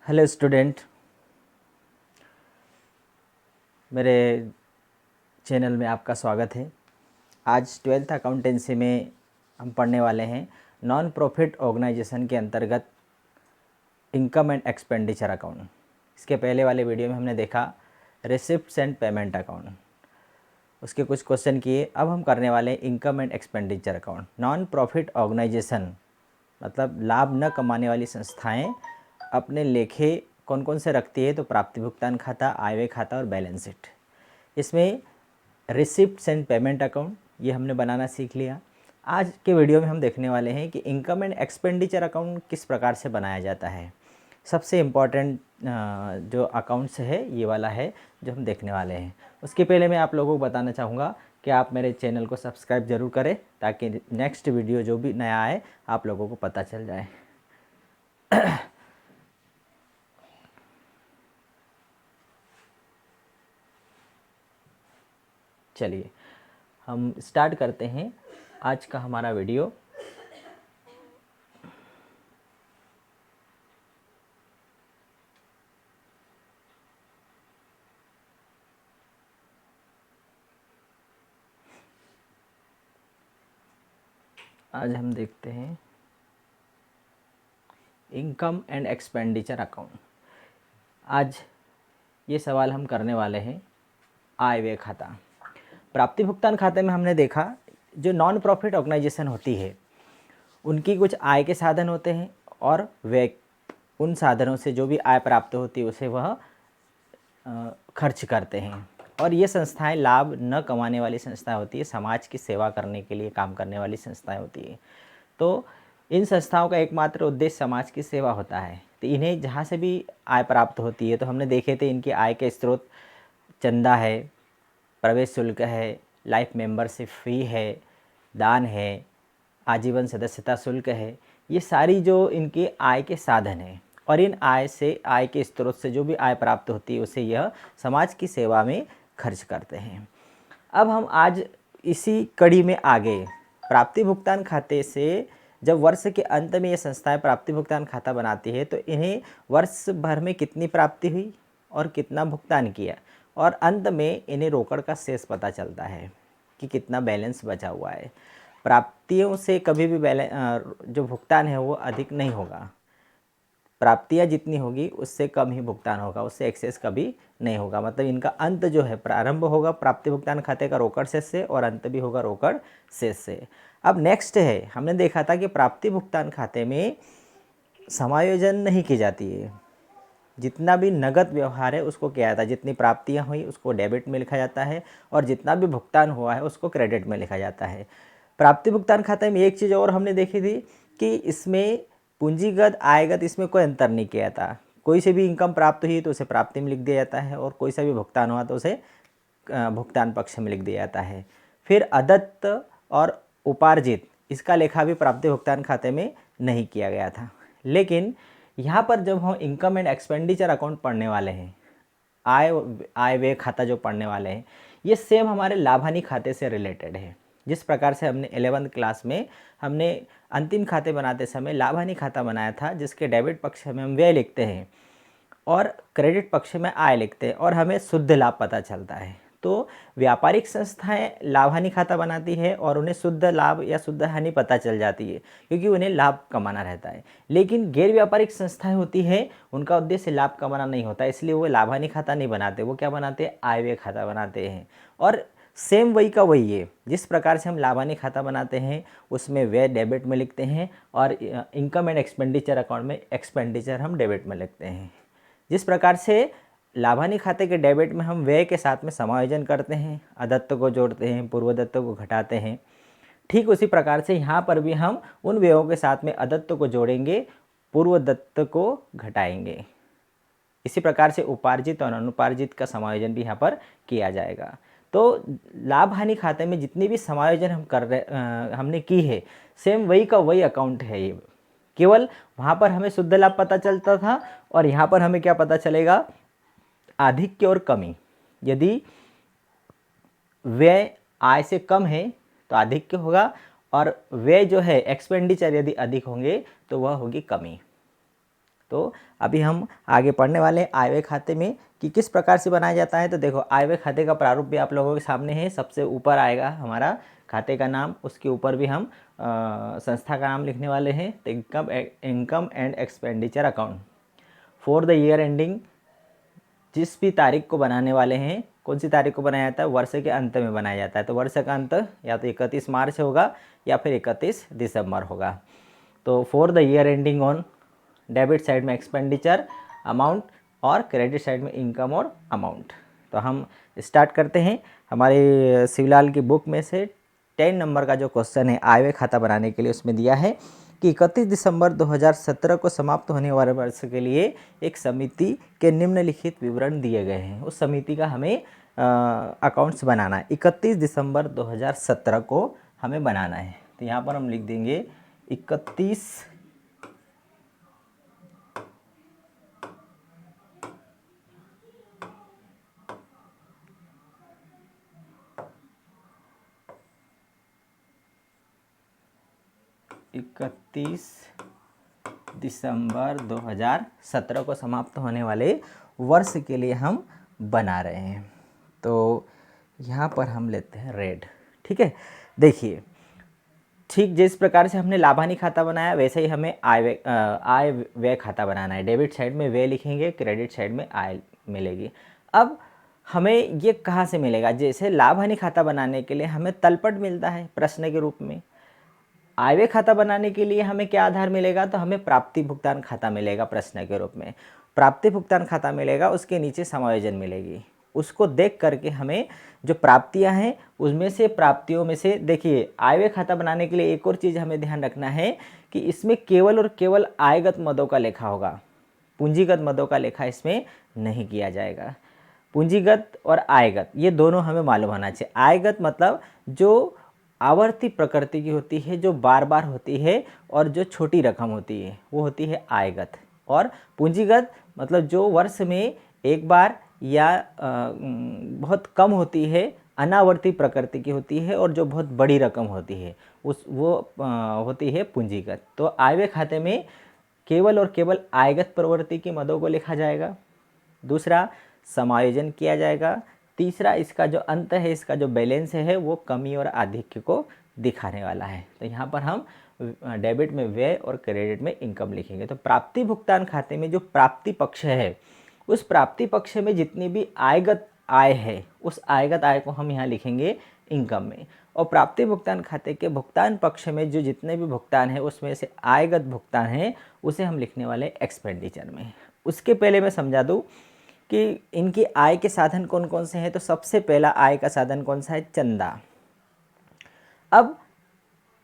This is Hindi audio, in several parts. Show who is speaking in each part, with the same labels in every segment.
Speaker 1: हेलो स्टूडेंट, मेरे चैनल में आपका स्वागत है। आज 12th अकाउंटेंसी में हम पढ़ने वाले हैं नॉन प्रॉफिट ऑर्गेनाइजेशन के अंतर्गत इनकम एंड एक्सपेंडिचर अकाउंट। इसके पहले वाले वीडियो में हमने देखा रिसिप्ट्स एंड पेमेंट अकाउंट, उसके कुछ क्वेश्चन किए। अब हम करने वाले हैं income and expenditure account. Non profit organization मतलब लाभ न कमाने वाली संस्थाएं अपने लेखे कौन कौन से रखती है, तो प्राप्ति भुगतान खाता, आय व्यय खाता और बैलेंस शीट। इसमें रिसिप्ट्स एंड पेमेंट अकाउंट ये हमने बनाना सीख लिया। आज के वीडियो में हम देखने वाले हैं कि इनकम एंड एक्सपेंडिचर अकाउंट किस प्रकार से बनाया जाता है। सबसे इम्पॉर्टेंट जो अकाउंट्स है ये वाला है जो हम देखने वाले हैं। उसके पहले मैं आप लोगों को बताना चाहूँगा कि आप मेरे चैनल को सब्सक्राइब ज़रूर करें ताकि नेक्स्ट वीडियो जो भी नया आए आप लोगों को पता चल जाए। चलिए हम स्टार्ट करते हैं आज का हमारा वीडियो। आज हम देखते हैं इनकम एंड एक्सपेंडिचर अकाउंट। आज ये सवाल हम करने वाले हैं आय व्यय खाता। प्राप्ति भुगतान खाते में हमने देखा जो नॉन प्रॉफिट ऑर्गेनाइजेशन होती है उनकी कुछ आय के साधन होते हैं और व्यय उन साधनों से जो भी आय प्राप्त होती है उसे वह खर्च करते हैं। और ये संस्थाएं लाभ न कमाने वाली संस्थाएं होती है, समाज की सेवा करने के लिए काम करने वाली संस्थाएं होती है। तो इन संस्थाओं का एकमात्र उद्देश्य समाज की सेवा होता है। तो इन्हें जहाँ से भी आय प्राप्त होती है, तो हमने देखे थे इनकी आय के स्रोत चंदा है, प्रवेश शुल्क है, लाइफ मेंबरशिप फ़ी है, दान है, आजीवन सदस्यता शुल्क है। ये सारी जो इनके आय के साधन हैं और इन आय के स्रोत से जो भी आय प्राप्त होती है उसे यह समाज की सेवा में खर्च करते हैं। अब हम आज इसी कड़ी में आगे प्राप्ति भुगतान खाते से जब वर्ष के अंत में ये संस्थाएं प्राप्ति भुगतान खाता बनाती है तो इन्हें वर्ष भर में कितनी प्राप्ति हुई और कितना भुगतान किया, और अंत में इन्हें रोकड़ का शेष पता चलता है कि कितना बैलेंस बचा हुआ है। प्राप्तियों से कभी भी जो भुगतान है वो अधिक नहीं होगा। प्राप्तियाँ जितनी होगी उससे कम ही भुगतान होगा, उससे एक्सेस कभी नहीं होगा। मतलब इनका अंत जो है प्रारंभ होगा प्राप्ति भुगतान खाते का रोकड़ शेष से और अंत भी होगा रोकड़ शेष से। अब नेक्स्ट है, हमने देखा था कि प्राप्ति भुगतान खाते में समायोजन नहीं की जाती है। जितना भी नगद व्यवहार है उसको किया जाता है, जितनी प्राप्तियाँ हुई उसको डेबिट में लिखा जाता है और जितना भी भुगतान हुआ है उसको क्रेडिट में लिखा जाता है। प्राप्ति भुगतान खाते में एक चीज़ और हमने देखी थी कि इसमें पूंजीगत आयगत इसमें कोई अंतर नहीं किया था। कोई से भी इनकम प्राप्त हुई तो उसे प्राप्ति में लिख दिया जाता है और कोई सा भी भुगतान हुआ तो उसे भुगतान पक्ष में लिख दिया जाता है। फिर अदत्त और उपार्जित इसका लेखा भी प्राप्ति भुगतान खाते में नहीं किया गया था। लेकिन यहाँ पर जब हम इनकम एंड एक्सपेंडिचर अकाउंट पढ़ने वाले हैं, आय व्यय खाता जो पढ़ने वाले हैं, ये सेम हमारे लाभ हानि खाते से रिलेटेड है। जिस प्रकार से हमने 11th क्लास में हमने अंतिम खाते बनाते समय लाभ हानि खाता बनाया था जिसके डेबिट पक्ष में हम व्यय लिखते हैं और क्रेडिट पक्ष में आय लिखते हैं और हमें शुद्ध लाभ पता चलता है। तो व्यापारिक संस्थाएं लाभ हानि खाता बनाती है और उन्हें शुद्ध लाभ या शुद्ध हानि पता चल जाती है क्योंकि उन्हें लाभ कमाना रहता है। लेकिन गैर व्यापारिक संस्थाएं होती है उनका उद्देश्य लाभ कमाना नहीं होता, इसलिए वो लाभ हानि खाता नहीं बनाते, वो क्या बनाते हैं, आय व्यय खाता बनाते हैं। और सेम वही का वही है, जिस प्रकार से हम लाभ हानि खाता बनाते हैं उसमें व्यय डेबिट में लिखते हैं और इनकम एंड एक्सपेंडिचर अकाउंट में एक्सपेंडिचर हम डेबिट में लिखते हैं। जिस प्रकार से लाभ हानि खाते के डेबिट में हम व्यय के साथ में समायोजन करते हैं, अदत्त को जोड़ते हैं, पूर्वदत्त को घटाते हैं, ठीक उसी प्रकार से यहाँ पर भी हम उन व्ययों के साथ में अदत्त को जोड़ेंगे, पूर्वदत्त को घटाएंगे। इसी प्रकार से उपार्जित और अनुपार्जित का समायोजन भी यहाँ पर किया जाएगा। तो लाभ हानि खाते में जितनी भी समायोजन हम हमने की है सेम वही का वही अकाउंट है ये। केवल वहाँ पर हमें शुद्ध लाभ पता चलता था और यहाँ पर हमें क्या पता चलेगा, आधिक्य और कमी। यदि व्यय आय से कम है तो आधिक्य होगा और व्यय जो है एक्सपेंडिचर यदि अधिक होंगे तो वह होगी कमी। तो अभी हम आगे पढ़ने वाले हैं आय व्यय खाते में कि किस प्रकार से बनाया जाता है। तो देखो, आय व्यय खाते का प्रारूप भी आप लोगों के सामने है। सबसे ऊपर आएगा हमारा खाते का नाम, उसके ऊपर भी हम संस्था का नाम लिखने वाले हैं। तो income and expenditure account for the year ending, जिस भी तारीख को बनाने वाले हैं, कौन सी तारीख को बनाया जाता है, वर्ष के अंत में बनाया जाता है। तो वर्ष का अंत या तो 31 मार्च होगा या फिर 31 दिसंबर होगा। तो for the year ending on, debit side में एक्सपेंडिचर अमाउंट और क्रेडिट साइड में इनकम और अमाउंट। तो हम स्टार्ट करते हैं। हमारे शिवलाल की बुक में से 10 नंबर का जो क्वेश्चन है आय व्यय खाता बनाने के लिए, उसमें दिया है कि 31 दिसंबर 2017 को समाप्त होने वाले वर्ष के लिए एक समिति के निम्नलिखित विवरण दिए गए हैं। उस समिति का हमें अकाउंट्स बनाना है। 31 दिसंबर 2017 को हमें बनाना है। तो यहाँ पर हम लिख देंगे 31 दिसंबर 2017 को समाप्त होने वाले वर्ष के लिए हम बना रहे हैं। तो यहाँ पर हम लेते हैं रेड। ठीक है, देखिए, ठीक जिस प्रकार से हमने लाभानी खाता बनाया वैसे ही हमें आय व्यय खाता बनाना है। डेबिट साइड में व्यय लिखेंगे, क्रेडिट साइड में आय मिलेगी। अब हमें ये कहाँ से मिलेगा? जैसे लाभानी खाता बनाने के लिए हमें तलपट मिलता है प्रश्न के रूप में। आय व्यय खाता बनाने के लिए हमें क्या आधार मिलेगा? तो हमें प्राप्ति भुगतान खाता मिलेगा प्रश्न के रूप में। प्राप्ति भुगतान खाता मिलेगा, उसके नीचे समायोजन मिलेगी। उसको देख करके हमें जो प्राप्तियां हैं उसमें से, प्राप्तियों में से देखिए, आय व्यय खाता बनाने के लिए एक और चीज़ हमें ध्यान रखना है कि इसमें केवल और केवल आयगत मदों का लेखा होगा, पूंजीगत मदों का लेखा इसमें नहीं किया जाएगा। पूंजीगत और आयगत ये दोनों हमें मालूम होना चाहिए। आयगत मतलब जो आवर्ती प्रकृति की होती है, जो बार बार होती है और जो छोटी रकम होती है, वो होती है आयगत। और पूंजीगत मतलब जो वर्ष में एक बार या बहुत कम होती है, अनावर्ती प्रकृति की होती है और जो बहुत बड़ी रकम होती है वो होती है पूंजीगत। तो आय व्यय खाते में केवल और केवल आयगत प्रवृत्ति की मदों को लिखा जाएगा। दूसरा, समायोजन किया जाएगा। तीसरा, इसका जो अंत है, इसका जो बैलेंस है, वो कमी और आधिक्य को दिखाने वाला है। तो यहाँ पर हम डेबिट में व्यय और क्रेडिट में इनकम लिखेंगे। तो प्राप्ति भुगतान खाते में जो प्राप्ति पक्ष है, उस प्राप्ति पक्ष में जितनी भी आयगत आय है, उस आयगत आय को हम यहाँ लिखेंगे इनकम में। और प्राप्ति भुगतान खाते के भुगतान पक्ष में जो जितने भी भुगतान है, उसमें से आयगत भुगतान है, उसे हम लिखने वाले एक्सपेंडिचर में। उसके पहले मैं समझा दूँ कि इनकी आय के साधन कौन कौन से हैं। तो सबसे पहला आय का साधन कौन सा है? चंदा। अब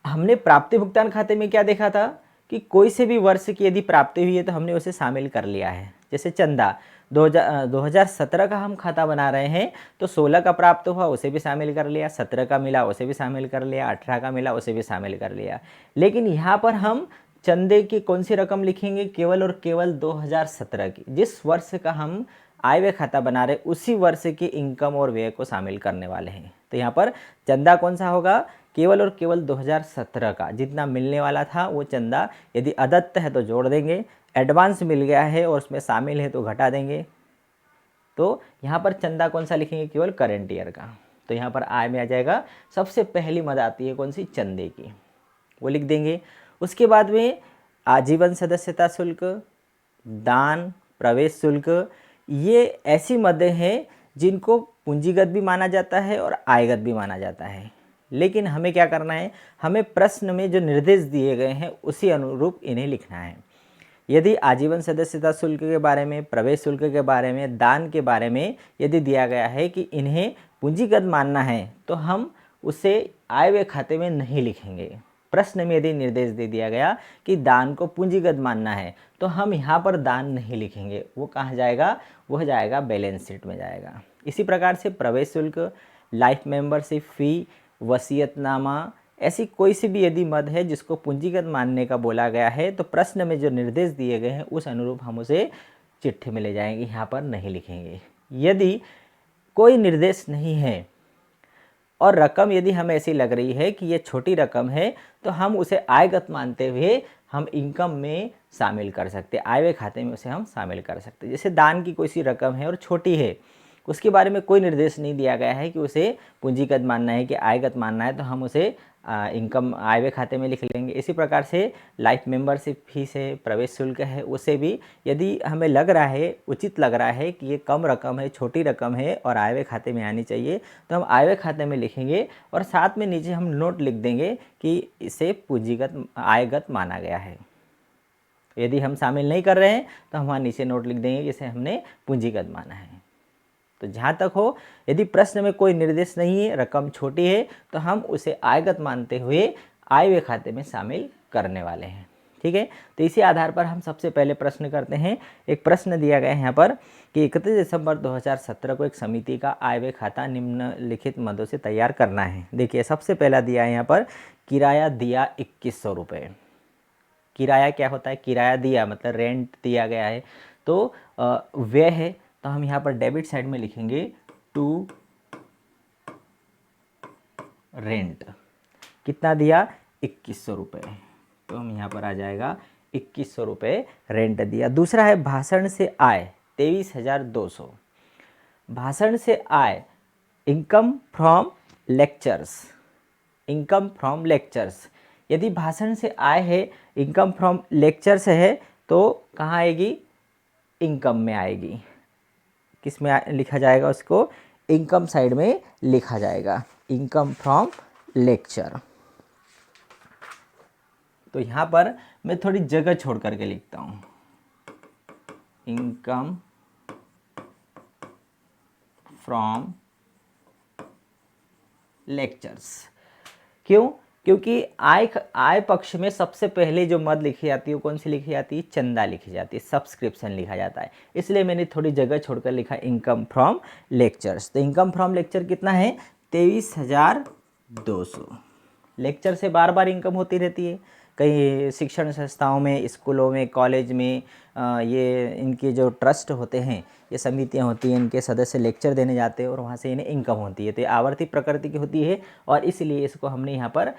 Speaker 1: हमने प्राप्ति भुगतान खाते में क्या देखा था कि कोई से भी वर्ष की यदि प्राप्ति हुई है तो हमने उसे शामिल कर लिया है। जैसे चंदा 2017 का हम खाता बना रहे हैं, तो 16 का प्राप्त हुआ उसे भी शामिल कर लिया, 17 का मिला उसे भी शामिल कर लिया, 18 का मिला उसे भी शामिल कर लिया। लेकिन यहाँ पर हम चंदे की कौन सी रकम लिखेंगे? केवल और केवल 2017 की। जिस वर्ष का हम आय व्यय खाता बना रहे उसी वर्ष की इनकम और व्यय को शामिल करने वाले हैं। तो यहाँ पर चंदा कौन सा होगा? केवल और केवल 2017 का जितना मिलने वाला था वो चंदा। यदि अदत्त है तो जोड़ देंगे, एडवांस मिल गया है और उसमें शामिल है तो घटा देंगे। तो यहाँ पर चंदा कौन सा लिखेंगे? केवल करेंट ईयर का। तो यहाँ पर आय में आ जाएगा, सबसे पहली मद आती है कौन सी? चंदे की, वो लिख देंगे। उसके बाद में आजीवन सदस्यता शुल्क, दान, प्रवेश शुल्क, ये ऐसी मदें हैं जिनको पूंजीगत भी माना जाता है और आयगत भी माना जाता है। लेकिन हमें क्या करना है? हमें प्रश्न में जो निर्देश दिए गए हैं उसी अनुरूप इन्हें लिखना है। यदि आजीवन सदस्यता शुल्क के बारे में, प्रवेश शुल्क के बारे में, दान के बारे में यदि दिया गया है कि इन्हें पूंजीगत मानना है, तो हम उसे आय व्यय खाते में नहीं लिखेंगे। प्रश्न में यदि निर्देश दे दिया गया कि दान को पूंजीगत मानना है, तो हम यहाँ पर दान नहीं लिखेंगे। वो कहाँ जाएगा? वह जाएगा बैलेंस शीट में जाएगा। इसी प्रकार से प्रवेश शुल्क, लाइफ मेंबरशिप फी, वसीयतनामा, ऐसी कोई सी भी यदि मद है जिसको पूंजीगत मानने का बोला गया है, तो प्रश्न में जो निर्देश दिए गए हैं उस अनुरूप हम उसे चिट्ठी में ले जाएंगे, यहाँ पर नहीं लिखेंगे। यदि कोई निर्देश नहीं है और रकम यदि हमें ऐसी लग रही है कि ये छोटी रकम है, तो हम उसे आयगत मानते हुए हम इनकम में शामिल कर सकते हैं, आय व्यय खाते में उसे हम शामिल कर सकते हैं। जैसे दान की कोई सी रकम है और छोटी है, उसके बारे में कोई निर्देश नहीं दिया गया है कि उसे पूंजीगत मानना है कि आयगत मानना है, तो हम उसे इनकम आय व्यय खाते में लिख लेंगे। इसी प्रकार से लाइफ मेंबरशिप फीस है, प्रवेश शुल्क है, उसे भी यदि हमें लग रहा है, उचित लग रहा है कि ये कम रकम है, छोटी रकम है और आय व्यय खाते में आनी चाहिए, तो हम आय व्यय खाते में लिखेंगे और साथ में नीचे हम नोट लिख देंगे कि इसे पूंजीगत आयगत माना गया है। यदि हम शामिल नहीं कर रहे हैं तो हम वहाँ नीचे नोट लिख देंगे कि इसे हमने पूंजीगत माना है। तो जहाँ तक हो, यदि प्रश्न में कोई निर्देश नहीं है, रकम छोटी है, तो हम उसे आयगत मानते हुए आय व्यय खाते में शामिल करने वाले हैं। ठीक है, तो इसी आधार पर हम सबसे पहले प्रश्न करते हैं। एक प्रश्न दिया गया है यहाँ पर कि 31 दिसंबर 2017 को एक समिति का आय व्यय खाता निम्नलिखित मदों से तैयार करना है। देखिए, सबसे पहला दिया है यहाँ पर किराया दिया 2100 रुपये। किराया क्या होता है? किराया दिया मतलब रेंट दिया गया है, तो व्यय है, तो हम यहाँ पर डेबिट साइड में लिखेंगे टू रेंट। कितना दिया? 2100 रुपये, तो हम यहाँ पर आ जाएगा 2100 रुपये रेंट दिया। दूसरा है भाषण से आय 23,200। भाषण से आय income from lectures. Income from lectures, यदि भाषण से आय है, इनकम फ्रॉम लेक्चर्स है, तो कहाँ आएगी? इनकम में आएगी। किस में लिखा जाएगा उसको? इनकम साइड में लिखा जाएगा, इनकम फ्रॉम लेक्चर। तो यहाँ पर मैं थोड़ी जगह छोड़ करके लिखता हूँ, इनकम फ्रॉम लेक्चर्स। क्यों? क्योंकि आय पक्ष में सबसे पहले जो मद लिखी जाती है वो कौन सी लिखी जाती है? चंदा लिखी जाती है, सब्सक्रिप्शन लिखा जाता है, इसलिए मैंने थोड़ी जगह छोड़कर लिखा इनकम फ्रॉम लेक्चर्स। तो इनकम फ्रॉम लेक्चर कितना है? 23,200। लेक्चर से बार बार इनकम होती रहती है, कई शिक्षण संस्थाओं में, स्कूलों में, कॉलेज में, ये इनके जो ट्रस्ट होते हैं, ये समितियां होती हैं, इनके सदस्य लेक्चर देने जाते हैं और वहाँ से इन्हें इनकम होती है। तो ये आवर्ती प्रकृति की होती है और इसलिए इसको हमने यहाँ पर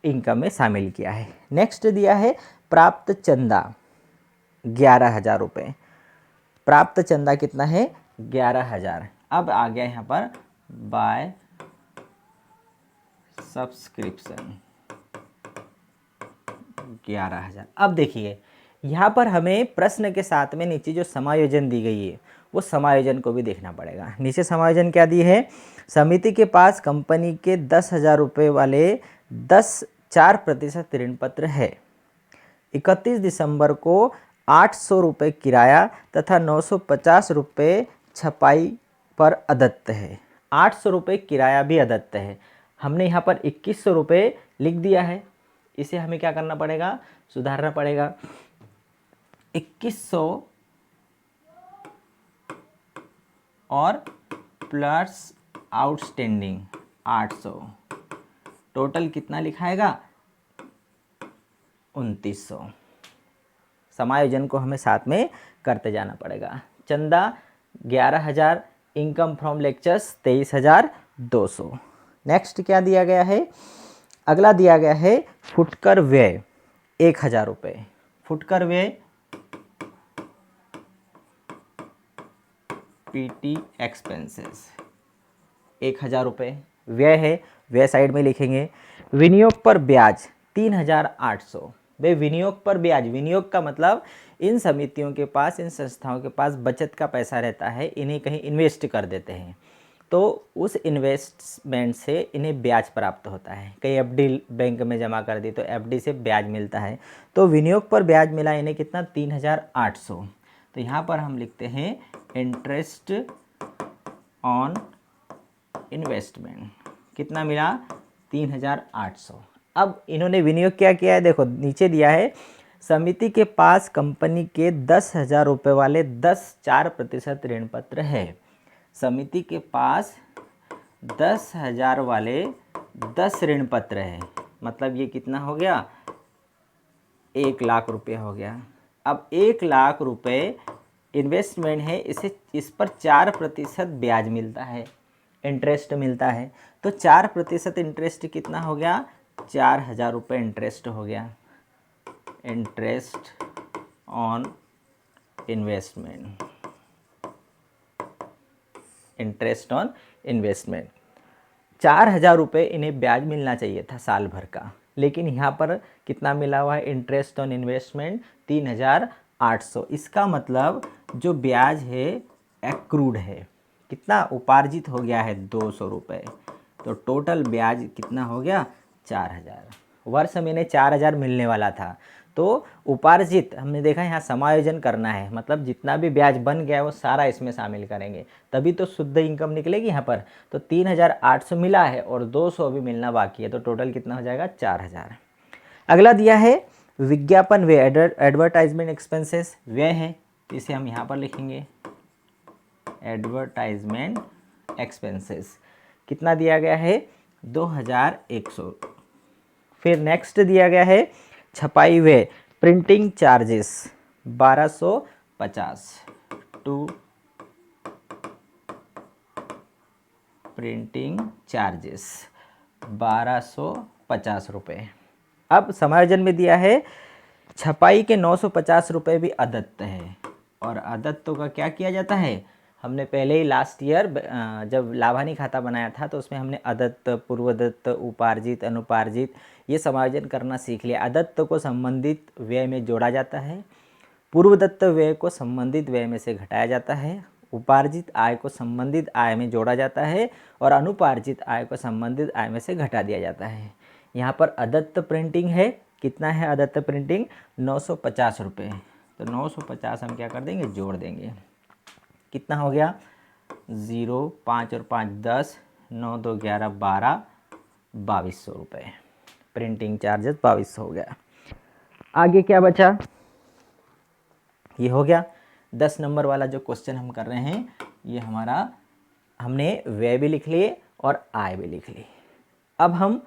Speaker 1: इनकम में शामिल किया है। नेक्स्ट दिया है प्राप्त चंदा 11,000 रुपये। प्राप्त चंदा कितना है? 11,000। अब आ गया यहाँ पर बाय सब्सक्रिप्शन 11,000। अब देखिए, यहाँ पर हमें प्रश्न के साथ में नीचे जो समायोजन दी गई है वो समायोजन को भी देखना पड़ेगा। नीचे समायोजन क्या दी है? समिति के पास कंपनी के 10,000 रुपये वाले 4% ऋण पत्र है। 31 दिसंबर को 800 रुपये किराया तथा 950 रुपये छपाई पर अदत्त है। 800 रुपये किराया भी अदत्त है। हमने यहाँ पर 2100 रुपये लिख दिया है, इसे हमें क्या करना पड़ेगा? सुधारना पड़ेगा। 2100 और प्लस आउटस्टैंडिंग 800, टोटल कितना लिखाएगा? 2900। समायोजन को हमें साथ में करते जाना पड़ेगा। चंदा 11,000, इनकम फ्रॉम लेक्चर्स 23,200। नेक्स्ट क्या दिया गया है? अगला दिया गया है फुटकर व्यय 1,000 रुपये। फुटकर व्यय पीटी एक्सपेंसेस 1,000 रुपये व्यय है, व्यय साइड में लिखेंगे। विनियोग पर ब्याज 3,800। भाई विनियोग पर ब्याज, विनियोग का मतलब इन समितियों के पास, इन संस्थाओं के पास बचत का पैसा रहता है, इन्हें कहीं इन्वेस्ट कर देते हैं, तो उस इन्वेस्टमेंट से इन्हें ब्याज प्राप्त होता है। कहीं एफडी बैंक में जमा कर दी तो एफडी से ब्याज मिलता है, तो विनियोग पर ब्याज मिला इन्हें कितना? 3,800। तो यहाँ पर हम लिखते हैं इंटरेस्ट ऑन इन्वेस्टमेंट। कितना मिला? 3,800। अब इन्होंने विनियोग क्या किया है? देखो नीचे दिया है, समिति के पास कंपनी के 10,000 रुपये वाले 4% ऋण पत्र है। समिति के पास 10,000 वाले 10 ऋण पत्र है, मतलब ये कितना हो गया? 1,00,000 रुपये हो गया। अब 1,00,000 रुपये इन्वेस्टमेंट है, इस पर 4% ब्याज मिलता है, इंटरेस्ट मिलता है, तो 4% इंटरेस्ट कितना हो गया? 4,000 रुपये इंटरेस्ट हो गया। Interest on investment, interest on investment. 4,000 रुपये इन्हें ब्याज मिलना चाहिए था साल भर का, लेकिन यहाँ पर कितना मिला हुआ है इंटरेस्ट ऑन इन्वेस्टमेंट 3,800। इसका मतलब जो ब्याज है एक्रूड है, कितना उपार्जित हो गया है 200 रुपये। तो टोटल ब्याज कितना हो गया 4,000। वर्ष में इन्हें 4,000 मिलने वाला था, तो उपार्जित हमने देखा यहाँ समायोजन करना है, मतलब जितना भी ब्याज बन गया है वो सारा इसमें शामिल करेंगे, तभी तो शुद्ध इनकम निकलेगी यहाँ पर। तो 3,800 मिला है और 200 अभी मिलना बाकी है, तो टोटल कितना हो जाएगा 4,000। अगला दिया है विज्ञापन व्यय, एडवर्टाइजमेंट एक्सपेंसेस व्यय है, तो इसे हम यहाँ पर लिखेंगे एडवर्टाइजमेंट एक्सपेंसेस। कितना दिया गया है 2,100। फिर नेक्स्ट दिया गया है छपाई व्यय, printing charges 1250 to printing charges 1250 रुपये। अब समायोजन में दिया है छपाई के 950 रुपये भी अदत्त है, और अदत्तों का क्या किया जाता है, हमने पहले ही लास्ट ईयर जब लाभानी खाता बनाया था तो उसमें हमने अदत्त, पूर्वदत्त, उपार्जित, अनुपार्जित ये समायोजन करना सीख लिया। अदत्त को संबंधित व्यय में जोड़ा जाता है, पूर्वदत्त व्यय को संबंधित व्यय में से घटाया जाता है, उपार्जित आय को संबंधित आय में जोड़ा जाता है, और अनुपार्जित आय को संबंधित आय में से घटा दिया जाता है। यहाँ पर अदत्त प्रिंटिंग है, कितना है अदत्त प्रिंटिंग 950 रुपये। तो 950 हम क्या कर देंगे जोड़ देंगे, कितना हो गया 0, 5 और 5 10, 9 2 11 12, 2,200 रुपये। प्रिंटिंग चार्जेस 2,200 हो गया। आगे क्या बचा, ये हो गया 10 नंबर वाला जो क्वेश्चन हम कर रहे हैं, ये हमारा हमने व्यय भी लिख लिए और आय भी लिख ली। अब हम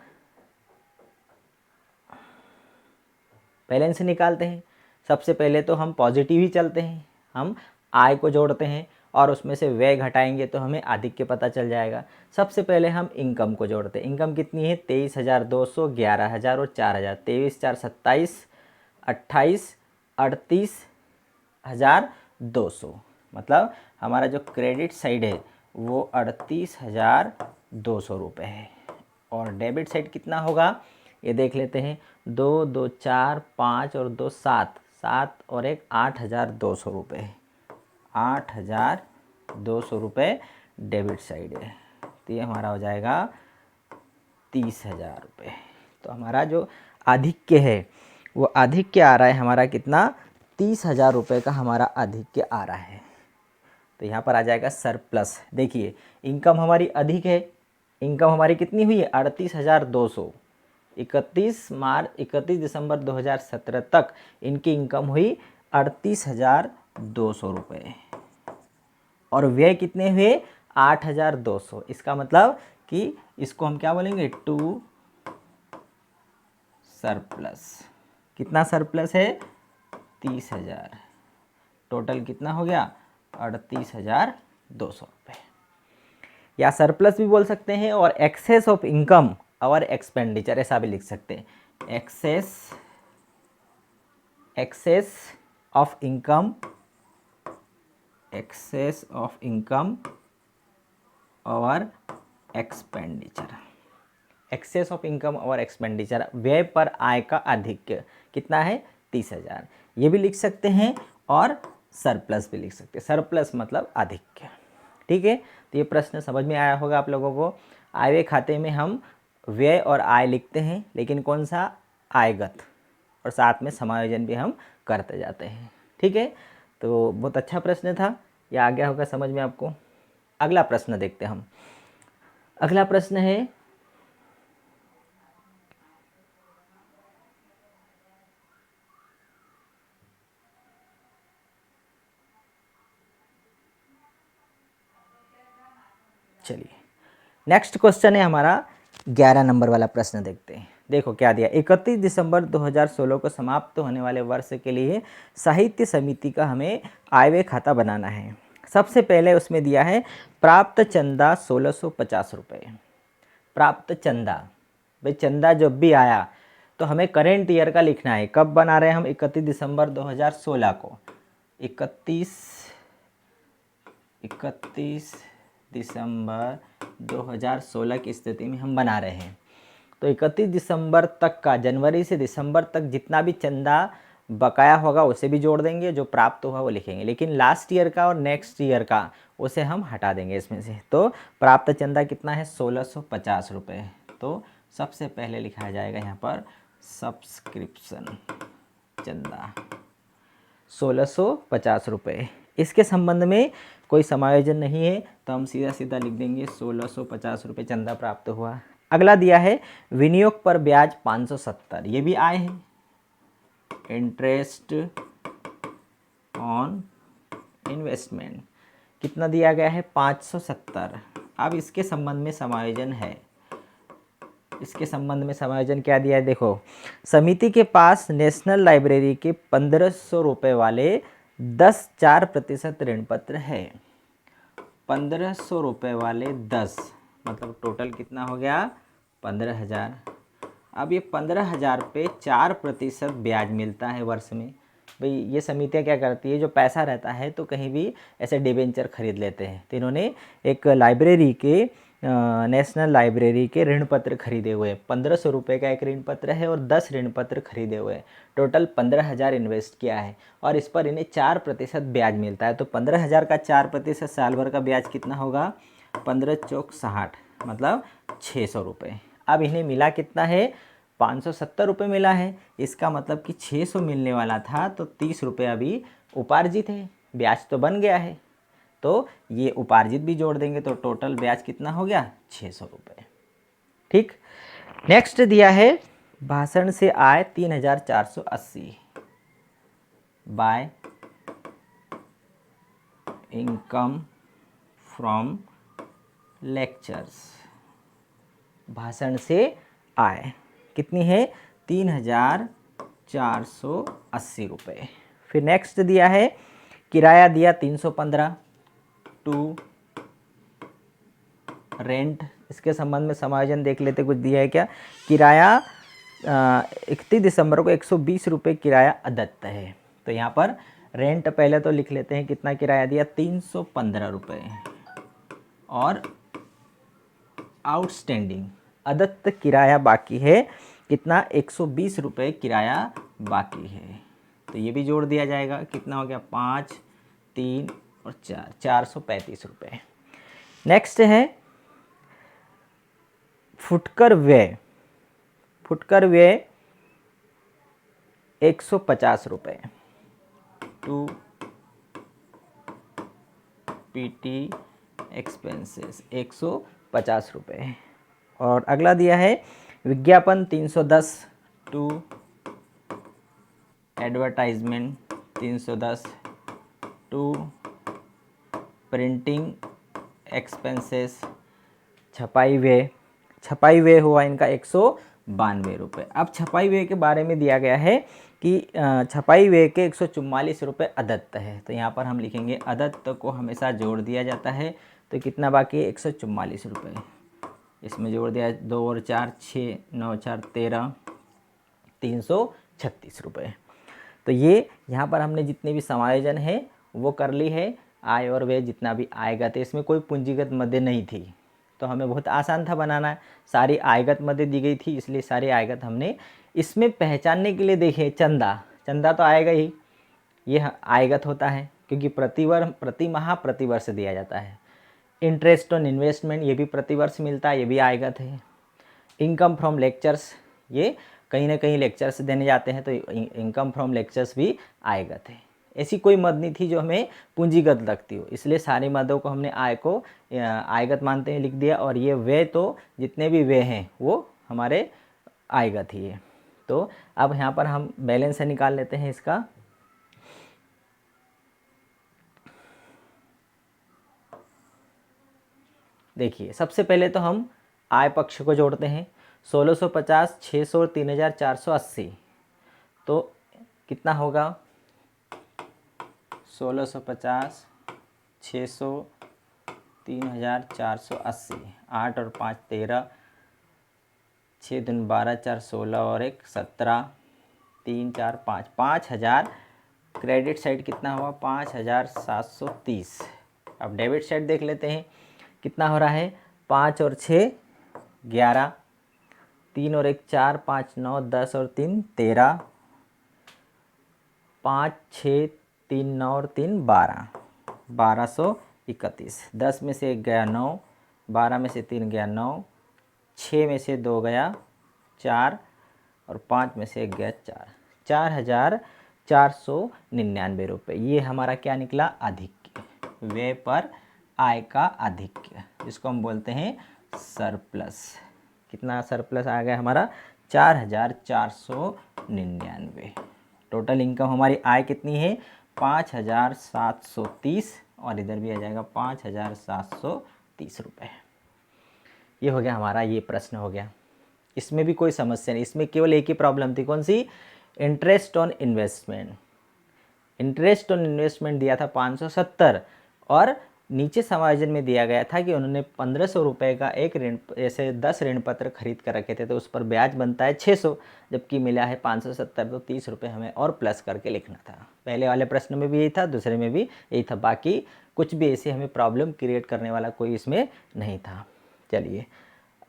Speaker 1: बैलेंस निकालते हैं। सबसे पहले तो हम पॉजिटिव ही चलते हैं, हम आय को जोड़ते हैं और उसमें से व्यय घटाएंगे तो हमें आधिक्य पता चल जाएगा। सबसे पहले हम इनकम को जोड़ते हैं। इनकम कितनी है 23,200, 11,000 और 4,000। 23 4 27, 28 38,200। मतलब हमारा जो क्रेडिट साइड है वो 38,200 रुपये है, और डेबिट साइड कितना होगा ये देख लेते हैं। 2 2 4 5 और 2 7, 7 और 1 8,200 रुपये। 8,200 रुपये डेबिट साइड है, तो ये हमारा हो जाएगा 30,000 रुपये। तो हमारा जो आधिक्य है वो आधिक्य आ रहा है हमारा कितना 30,000 रुपये का हमारा आधिक्य आ रहा है। तो यहाँ पर आ जाएगा सरप्लस। देखिए इनकम हमारी अधिक है, इनकम हमारी कितनी हुई है 38,200। 31 दिसंबर 2017 तक इनकी इनकम हुई 38,200 रुपये, और व्यय कितने हुए 8,200। इसका मतलब कि इसको हम क्या बोलेंगे टू सरप्लस। कितना सरप्लस है 30,000। टोटल कितना हो गया 38,200 रुपये, या सरप्लस भी बोल सकते हैं, और एक्सेस ऑफ इनकम और एक्सपेंडिचर ऐसा भी लिख सकते हैं। Excess of income, excess of income और एक्सपेंडिचर। एक्सेस ऑफ इनकम और एक्सपेंडिचर, व्यय पर आय का आधिक्य कितना है 30,000, ये भी लिख सकते हैं, और सरप्लस भी लिख सकते हैं। सरप्लस मतलब आधिक्य। ठीक है, तो ये प्रश्न समझ में आया होगा आप लोगों को। आय व्यय खाते में हम व्यय और आय लिखते हैं, लेकिन कौन सा आयगत, और साथ में समायोजन भी हम करते जाते हैं। ठीक है, तो बहुत अच्छा प्रश्न था, यह आ गया होगा समझ में आपको। अगला प्रश्न देखते हैं हम। अगला प्रश्न है चलिए नेक्स्ट क्वेश्चन है हमारा 11 नंबर वाला प्रश्न देखते हैं। देखो क्या दिया, 31 दिसंबर 2016 को समाप्त होने वाले वर्ष के लिए साहित्य समिति का हमें आय व्यय खाता बनाना है। सबसे पहले उसमें दिया है प्राप्त चंदा 1650 रुपये। प्राप्त चंदा, भाई चंदा जब भी आया तो हमें करेंट ईयर का लिखना है। कब बना रहे हैं हम? 31 दिसंबर 2016 को। 31 दिसंबर 2016 की स्थिति में हम बना रहे हैं। तो 31 दिसंबर तक का, जनवरी से दिसंबर तक जितना भी चंदा बकाया होगा उसे भी जोड़ देंगे, जो प्राप्त हुआ वो लिखेंगे, लेकिन लास्ट ईयर का और नेक्स्ट ईयर का उसे हम हटा देंगे इसमें से। तो प्राप्त चंदा कितना है? 1650 रुपये। तो सबसे पहले लिखा जाएगा यहाँ पर सब्सक्रिप्शन चंदा 1650 रुपये। इसके संबंध में कोई समायोजन नहीं है तो हम सीधा सीधा लिख देंगे 1650 रुपये चंदा प्राप्त हुआ। अगला दिया है विनियोग पर ब्याज 570, ये भी आय है। इंटरेस्ट ऑन इन्वेस्टमेंट कितना दिया गया है? 570। अब इसके संबंध में समायोजन है। इसके संबंध में समायोजन क्या दिया है? देखो, समिति के पास नेशनल लाइब्रेरी के 1500 रुपये वाले 10.4% ऋण पत्र है। 1500 रुपये वाले 10, मतलब टोटल कितना हो गया? 15,000। अब ये 15,000 पे 4% ब्याज मिलता है वर्ष में। भाई ये समितियाँ क्या करती है, जो पैसा रहता है तो कहीं भी ऐसे डिबेंचर खरीद लेते हैं। तो इन्होंने एक लाइब्रेरी के नेशनल लाइब्रेरी के ऋण पत्र खरीदे हुए, 1500 रुपये का एक ऋण पत्र है और 10 ऋण पत्र खरीदे हुए, टोटल 15,000 इन्वेस्ट किया है और इस पर इन्हें 4% ब्याज मिलता है। तो 15,000 का 4% साल भर का ब्याज कितना होगा? 15 चौक 60, मतलब 600 रुपये। अब इन्हें मिला कितना है? 570 रुपये मिला है। इसका मतलब कि 600 मिलने वाला था तो 30 रुपये अभी उपार्जित है, ब्याज तो बन गया है। तो ये उपार्जित भी जोड़ देंगे तो टोटल ब्याज कितना हो गया? 600 रुपये। ठीक। नेक्स्ट दिया है भाषण से आय 3480 बाय इनकम फ्रॉम लेक्चर्स। भाषण से आय कितनी है? 3480 रुपये। फिर नेक्स्ट दिया है किराया दिया 315 टू रेंट। इसके संबंध में समायोजन देख लेते, कुछ दिया है क्या? किराया 31 दिसंबर को 120 रुपये किराया अदत्त है। तो यहाँ पर रेंट पहले तो लिख लेते हैं, कितना किराया दिया? 315 रुपये। और आउटस्टैंडिंग अदत्त किराया बाकी है कितना? 120 रुपये किराया बाकी है। तो ये भी जोड़ दिया जाएगा। कितना हो गया? 5, 3 और 4, 435 रुपये। नेक्स्ट है फुटकर व्यय। फुटकर व्यय 150 रुपये टू पीटी एक्सपेंसेस 150 रुपये। और अगला दिया है विज्ञापन 310 to advertisement 310 to printing expenses छपाई व्यय। छपाई व्यय हुआ इनका 192 रुपये। अब छपाई व्यय के बारे में दिया गया है कि छपाई व्यय के 144 रुपये अदत्त है। तो यहाँ पर हम लिखेंगे अदत्त को हमेशा जोड़ दिया जाता है। तो कितना बाकी है? 144 रुपये। इसमें जोड़ दिया 2 और 4, 6, 9, 4, 13, 336 रुपये। तो ये यहाँ पर हमने जितने भी समायोजन है वो कर ली है। आय और व्यय जितना भी आएगा, तो इसमें कोई पूंजीगत मदें नहीं थी तो हमें बहुत आसान था बनाना। सारी आयगत मदें दी गई थी, इसलिए सारी आयगत हमने इसमें पहचानने के लिए देखे। चंदा, चंदा तो आएगा ही, ये आयगत होता है क्योंकि प्रति माह प्रतिवर्ष दिया जाता है। इंटरेस्ट ऑन इन्वेस्टमेंट ये भी प्रतिवर्ष मिलता है, ये भी आयगत है। इनकम फ्रॉम लेक्चर्स, ये कहीं ना कहीं लेक्चर्स देने जाते हैं तो इनकम फ्रॉम लेक्चर्स भी आयगत है। ऐसी कोई मद नहीं थी जो हमें पूंजीगत लगती हो, इसलिए सारी मदों को हमने आय को आयगत मानते हैं लिख दिया। और ये व्यय तो जितने भी व्यय हैं वो हमारे आयगत ही है। तो अब यहाँ पर हम बैलेंस निकाल लेते हैं इसका। देखिए सबसे पहले तो हम आय पक्ष को जोड़ते हैं। 1650, 600 और 3480। तो कितना होगा? 1650, 600, 3480, 8 और 5 13, 6 दूनी 12, 4 16 और 1 17, 3 4 5, 5,000। क्रेडिट साइड कितना हुआ 5,730। अब डेबिट साइड देख लेते हैं कितना हो रहा है। 5 और 6 11, 3 और 1 4, 5 9 10 और 3 13, 5 6 3 9 और 3 12, 1231। 10 में से 1 गया 9, 12 में से 3 गया 9, 6 में से 2 गया 4 और 5 में से 1 गया 4, 4,499 रुपये। ये हमारा क्या निकला आधिक्य, व्यय पर आय का आधिक्य, इसको हम बोलते हैं सरप्लस। कितना सरप्लस आ गया हमारा 4,499। टोटल इनकम हमारी आय कितनी है 5,730 और इधर भी आ जाएगा 5,730 रुपये। ये हो गया हमारा, ये प्रश्न हो गया। इसमें भी कोई समस्या नहीं, इसमें केवल एक ही प्रॉब्लम थी, कौन सी, interest on investment. Interest on investment दिया था 570 और नीचे समायोजन में दिया गया था कि उन्होंने 1500 रुपये का एक ऋण, जैसे 10 ऋण पत्र खरीद कर रखे थे तो उस पर ब्याज बनता है 600, जबकि मिला है 570, तो 30 रुपये हमें और प्लस करके लिखना था। पहले वाले प्रश्न में भी यही था, दूसरे में भी यही था, बाकी कुछ भी ऐसे हमें प्रॉब्लम क्रिएट करने वाला कोई इसमें नहीं था। चलिए,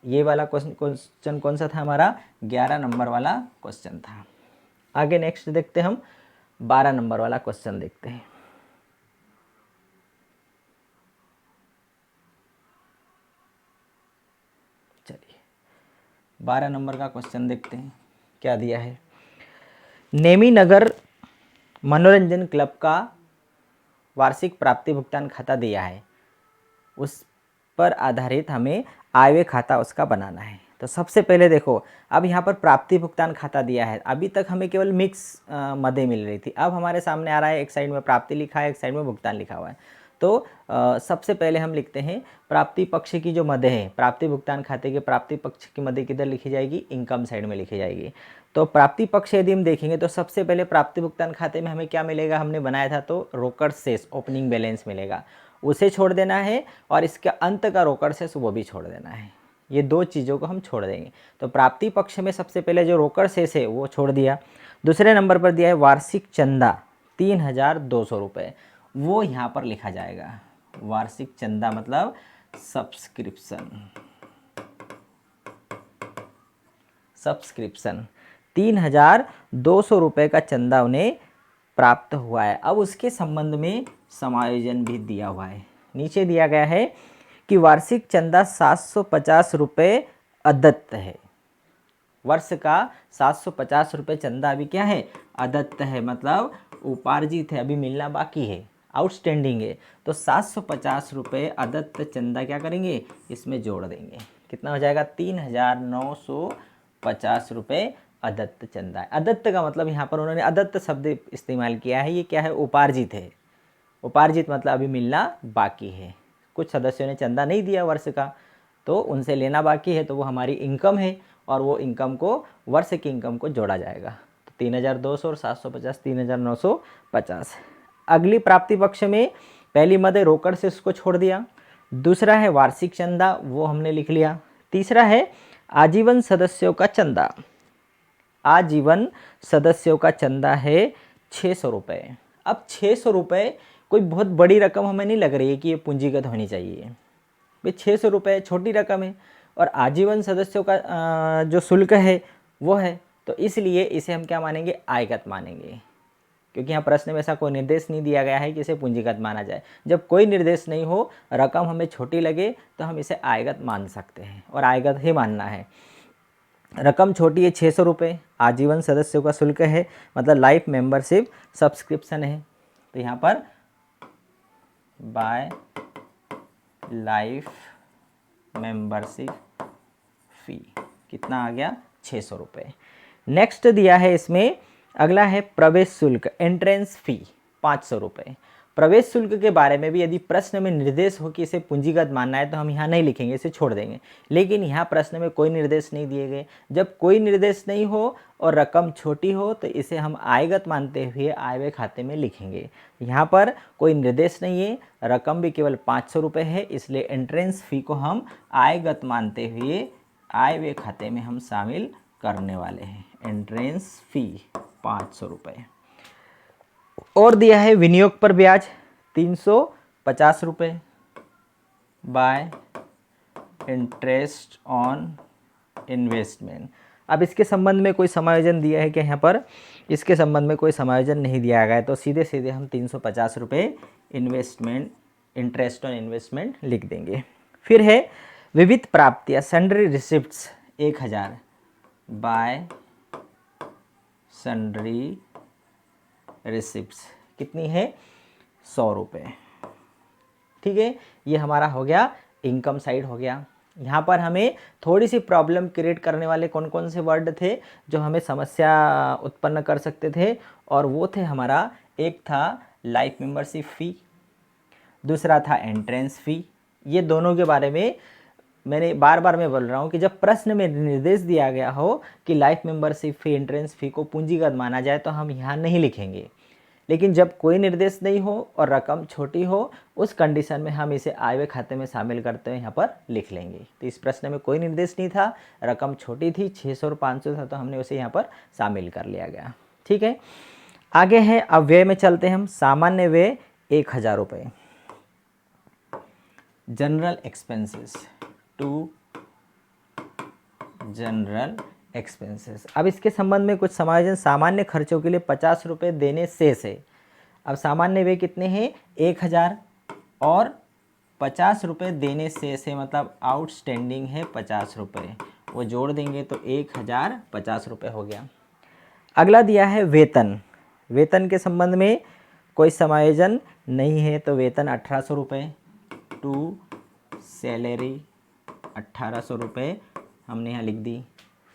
Speaker 1: ये वाला क्वेश्चन कौन सा था हमारा, 11 नंबर वाला क्वेश्चन था। आगे नेक्स्ट देखते हैं हम 12 नंबर वाला क्वेश्चन देखते हैं। चलिए 12 नंबर का क्वेश्चन देखते हैं क्या दिया है। नेमी नगर मनोरंजन क्लब का वार्षिक प्राप्ति भुगतान खाता दिया है, उस पर आधारित हमें आयव्यय खाता उसका बनाना है। तो सबसे पहले देखो, अब यहाँ पर प्राप्ति भुगतान खाता दिया है, अभी तक हमें केवल मिक्स मदें मिल रही थी, अब हमारे सामने आ रहा है एक साइड में प्राप्ति लिखा है, एक साइड में भुगतान लिखा हुआ है। तो सबसे पहले हम लिखते हैं प्राप्ति पक्ष की जो मदें हैं, प्राप्ति भुगतान खाते के प्राप्ति पक्ष की मदें किधर लिखी जाएगी, इनकम साइड में लिखी जाएगी। तो प्राप्ति पक्ष यदि हम देखेंगे तो सबसे पहले प्राप्ति भुगतान खाते में हमें क्या मिलेगा, हमने बनाया था तो रोकड़ शेष ओपनिंग बैलेंस मिलेगा, उसे छोड़ देना है, और इसके अंत का रोकड़ शेष वो भी छोड़ देना है। ये दो चीज़ों को हम छोड़ देंगे। तो प्राप्ति पक्ष में सबसे पहले जो रोकड़ शेष है वो छोड़ दिया। दूसरे नंबर पर दिया है वार्षिक चंदा 3,200 रुपये, वो यहाँ पर लिखा जाएगा। वार्षिक चंदा मतलब सब्सक्रिप्शन, सब्सक्रिप्शन 3,200 रुपये का चंदा उन्हें प्राप्त हुआ है। अब उसके संबंध में समायोजन भी दिया हुआ है, नीचे दिया गया है कि वार्षिक चंदा 750 रुपये अदत्त है। वर्ष का 750 रुपये चंदा अभी क्या है, अदत्त है, मतलब उपार्जित है, अभी मिलना बाकी है, आउटस्टैंडिंग है। तो 750 रुपये अदत्त चंदा क्या करेंगे, इसमें जोड़ देंगे, कितना हो जाएगा 3,950 रुपये अदत्त चंदा है। अदत्त का मतलब यहाँ पर उन्होंने अदत्त शब्द इस्तेमाल किया है, ये क्या है, उपार्जित है। उपार्जित मतलब अभी मिलना बाकी है, कुछ सदस्यों ने चंदा नहीं दिया वर्ष का, तो उनसे लेना बाकी है, तो वो हमारी इनकम है, और वो इनकम को वर्ष की इनकम को जोड़ा जाएगा। तो 3,200 और 750 3,950। अगली प्राप्ति पक्ष में पहली मद है रोकड़ से उसको छोड़ दिया, दूसरा है वार्षिक चंदा, वो हमने लिख लिया, तीसरा है आजीवन सदस्यों का चंदा। आजीवन सदस्यों का चंदा है 600 रुपये। अब 600 रुपये कोई बहुत बड़ी रकम हमें नहीं लग रही है कि ये पूंजीगत होनी चाहिए, भाई 600 रुपये छोटी रकम है, और आजीवन सदस्यों का जो शुल्क है वो है, तो इसलिए इसे हम क्या मानेंगे, आयगत मानेंगे, क्योंकि यहाँ प्रश्न में ऐसा कोई निर्देश नहीं दिया गया है कि इसे पूंजीगत माना जाए। जब कोई निर्देश नहीं हो, रकम हमें छोटी लगे, तो हम इसे आयगत मान सकते हैं, और आयगत ही मानना है। रकम छोटी है 600 रुपये, आजीवन सदस्यों का शुल्क है, मतलब लाइफ मेंबरशिप सब्सक्रिप्शन है, तो यहाँ पर बाय लाइफ मेंबरशिप फी कितना आ गया 600 रुपये। नेक्स्ट दिया है इसमें, अगला है प्रवेश शुल्क, एंट्रेंस फी 500 रुपये। प्रवेश शुल्क के बारे में भी यदि प्रश्न में निर्देश हो कि इसे पूंजीगत मानना है तो हम यहाँ नहीं लिखेंगे, इसे छोड़ देंगे, लेकिन यहाँ प्रश्न में कोई निर्देश नहीं दिए गए। जब कोई निर्देश नहीं हो और रकम छोटी हो तो इसे हम आयगत मानते हुए आयव्यय खाते में लिखेंगे। यहाँ पर कोई निर्देश नहीं है, रकम भी केवल 500 रुपये है, इसलिए एंट्रेंस फी को हम आयगत मानते हुए आय व्यय खाते में हम शामिल करने वाले हैं। एंट्रेंस फी 500 रुपये। और दिया है विनियोग पर ब्याज 350 रुपये बाय इंटरेस्ट ऑन इन्वेस्टमेंट। अब इसके संबंध में कोई समायोजन दिया है क्या यहाँ पर? इसके संबंध में कोई समायोजन नहीं दिया गया है, तो सीधे सीधे हम 350 रुपये इन्वेस्टमेंट, इंटरेस्ट ऑन इन्वेस्टमेंट लिख देंगे। फिर है विविध प्राप्तियाँ, sundry receipts 1000 by sundry receipts कितनी है? 100 रुपये। ठीक है, ये हमारा हो गया इनकम साइड हो गया। यहाँ पर हमें थोड़ी सी प्रॉब्लम क्रिएट करने वाले कौन कौन से वर्ड थे जो हमें समस्या उत्पन्न कर सकते थे, और वो थे हमारा, एक था लाइफ मेंबरशिप फ़ी, दूसरा था एंट्रेंस फ़ी। ये दोनों के बारे में मैंने बार बार मैं बोल रहा हूँ कि जब प्रश्न में निर्देश दिया गया हो कि लाइफ मेंबरशिप फ़ी, एंट्रेंस फ़ी को पूंजीगत माना जाए तो हम यहाँ नहीं लिखेंगे, लेकिन जब कोई निर्देश नहीं हो और रकम छोटी हो, उस कंडीशन में हम इसे आय व्यय खाते में शामिल करते हुए यहाँ पर लिख लेंगे। तो इस प्रश्न में कोई निर्देश नहीं था, रकम छोटी थी, 600 और 500 था, तो हमने उसे यहाँ पर शामिल कर लिया गया। ठीक है, आगे है अब व्यय में चलते हैं हम। सामान्य व्यय 1000 रुपये, general expenses to general expenses. अब इसके संबंध में कुछ समायोजन, सामान्य खर्चों के लिए 50 रुपये देने से। अब सामान्य व्यय कितने हैं? 1000 और 50 रुपये देने से मतलब आउटस्टैंडिंग है 50 रुपये, वो जोड़ देंगे तो 1050 रुपये हो गया। अगला दिया है वेतन। वेतन के संबंध में कोई समायोजन नहीं है, तो वेतन 1800 रुपये टू सैलरी 1800 रुपये हमने यहाँ लिख दी।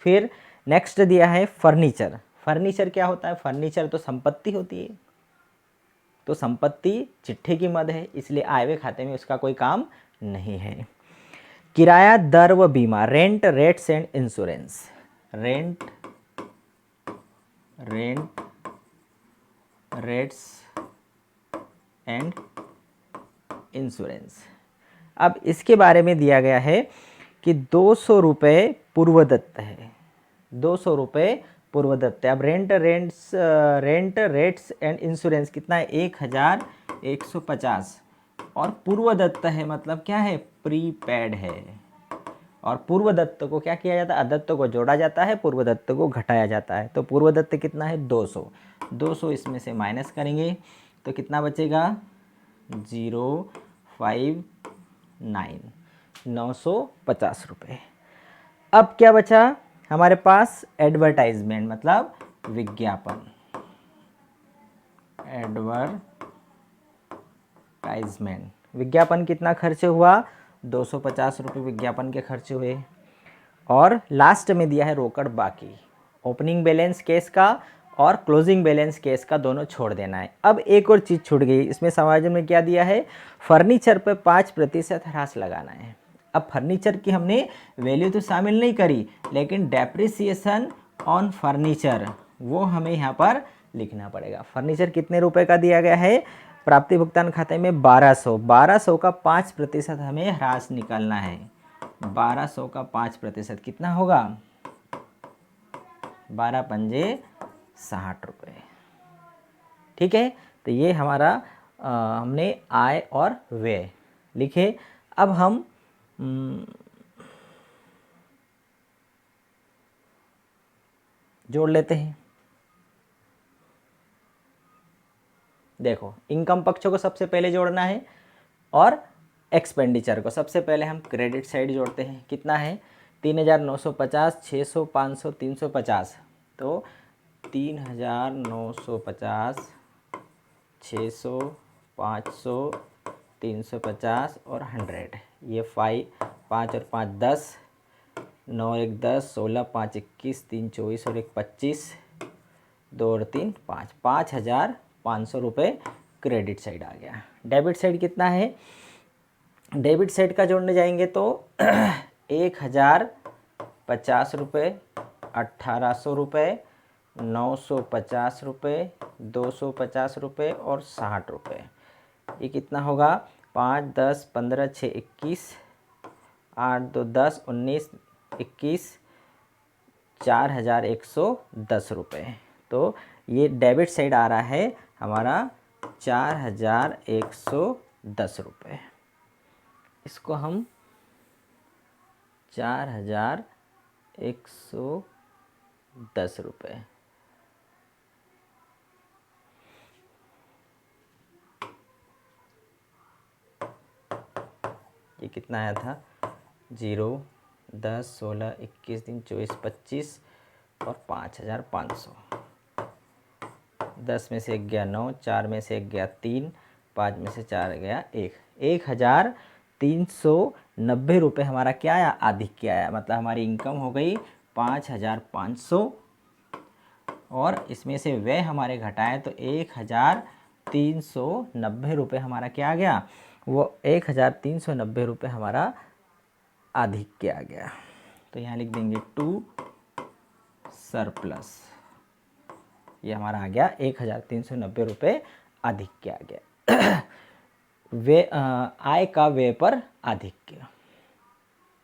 Speaker 1: फिर नेक्स्ट दिया है फर्नीचर। फर्नीचर क्या होता है? फर्नीचर तो संपत्ति होती है, तो संपत्ति चिट्ठे की मद है, इसलिए आय व्यय खाते में उसका कोई काम नहीं है। किराया, दर व बीमा, rent, rates and insurance. Rent, rates and insurance. अब इसके बारे में दिया गया है कि 200 रुपये पूर्वदत्त है, 200 रुपये पूर्वदत्त है। अब रेंट, रेट्स एंड इंश्योरेंस कितना है? 1150, और पूर्वदत्त है मतलब क्या है? प्रीपेड है। और पूर्वदत्त को क्या किया जाता है? अदत्त को जोड़ा जाता है, पूर्वदत्त को घटाया जाता है। तो पूर्वदत्त कितना है? 200। 200 इसमें से माइनस करेंगे तो कितना बचेगा? 059, 950 रुपये। अब क्या बचा हमारे पास? एडवर्टाइजमेंट मतलब विज्ञापन। एडवर्टाइजमेंट, विज्ञापन कितना खर्च हुआ? 250 रुपये विज्ञापन के खर्च हुए। और लास्ट में दिया है रोकड़ बाकी। ओपनिंग बैलेंस केस का और क्लोजिंग बैलेंस केस का दोनों छोड़ देना है। अब एक और चीज़ छूट गई, इसमें समायोजन में क्या दिया है? फर्नीचर पर 5% ह्रास लगाना है। अब फर्नीचर की हमने वैल्यू तो शामिल नहीं करी, लेकिन डेप्रिसिएशन ऑन फर्नीचर वो हमें यहाँ पर लिखना पड़ेगा। फर्नीचर कितने रुपए का दिया गया है? प्राप्ति भुगतान खाते में 1200। 1200 का 5% हमें ह्रास निकालना है। 1200 का 5% कितना होगा? 12 पंजे 60 रुपये। ठीक है, तो ये हमारा हमने आय और व्यय लिखे। अब हम जोड़ लेते हैं। देखो, इनकम पक्ष को सबसे पहले जोड़ना है और एक्सपेंडिचर को सबसे पहले हम क्रेडिट साइड जोड़ते हैं। कितना है? 3950, 600, 500, 350। तो 3950, 600, 500, 350 और 100। ये 5 और 5 10, 9 1 10, 16 5 21, 3 24 और 1 25, 2 और 3 5, 5500 रुपये क्रेडिट साइड आ गया। डेबिट साइड कितना है? डेबिट साइड का जोड़ने जाएंगे तो 1050 रुपये, 1800 रुपये, 950 रुपये, 250 रुपये और 60 रुपये। ये कितना होगा? 5 10 15 6 21, 8 2 10 19, 21 4,110 रुपये। तो ये डेबिट साइड आ रहा है हमारा 4,110 रुपये। इसको हम 4,110 रुपये ये कितना आया था? 0, 10, 16, 21 दिन, 24, 25 और 5,500। 10 में से 1 गया 9, 4 में से 1 गया 3, 5 में से 4 गया 1। 1,390 रुपये हमारा क्या आया? आधिक्य आया। मतलब हमारी इनकम हो गई 5,500 और इसमें से व्यय हमारे घटाए तो 1,390 रुपये हमारा क्या आ गया? वो 1,390 रुपये हमारा आधिक्य आ गया। तो यहाँ लिख देंगे टू सरप्लस। ये हमारा आ गया 1,390 रुपये आधिक्य आ गया। वे आय का व्यय पर आधिक्य।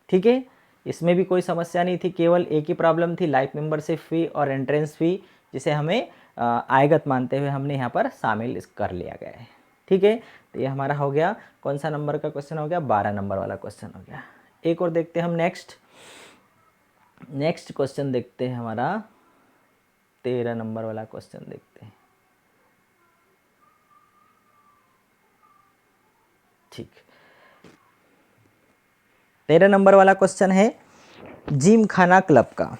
Speaker 1: ठीक है, इसमें भी कोई समस्या नहीं थी, केवल एक ही प्रॉब्लम थी, लाइफ मेंबरशिप फ़ी और एंट्रेंस फ़ी, जिसे हमें आयगत मानते हुए हमने यहाँ पर शामिल कर लिया गया है। ठीक है, तो ये हमारा हो गया, कौन सा नंबर का क्वेश्चन हो गया? 12 नंबर वाला क्वेश्चन हो गया। एक और देखते हैं हम नेक्स्ट क्वेश्चन देखते हैं, हमारा 13 नंबर वाला क्वेश्चन देखते हैं। ठीक, 13 नंबर वाला क्वेश्चन है जिम खाना क्लब का।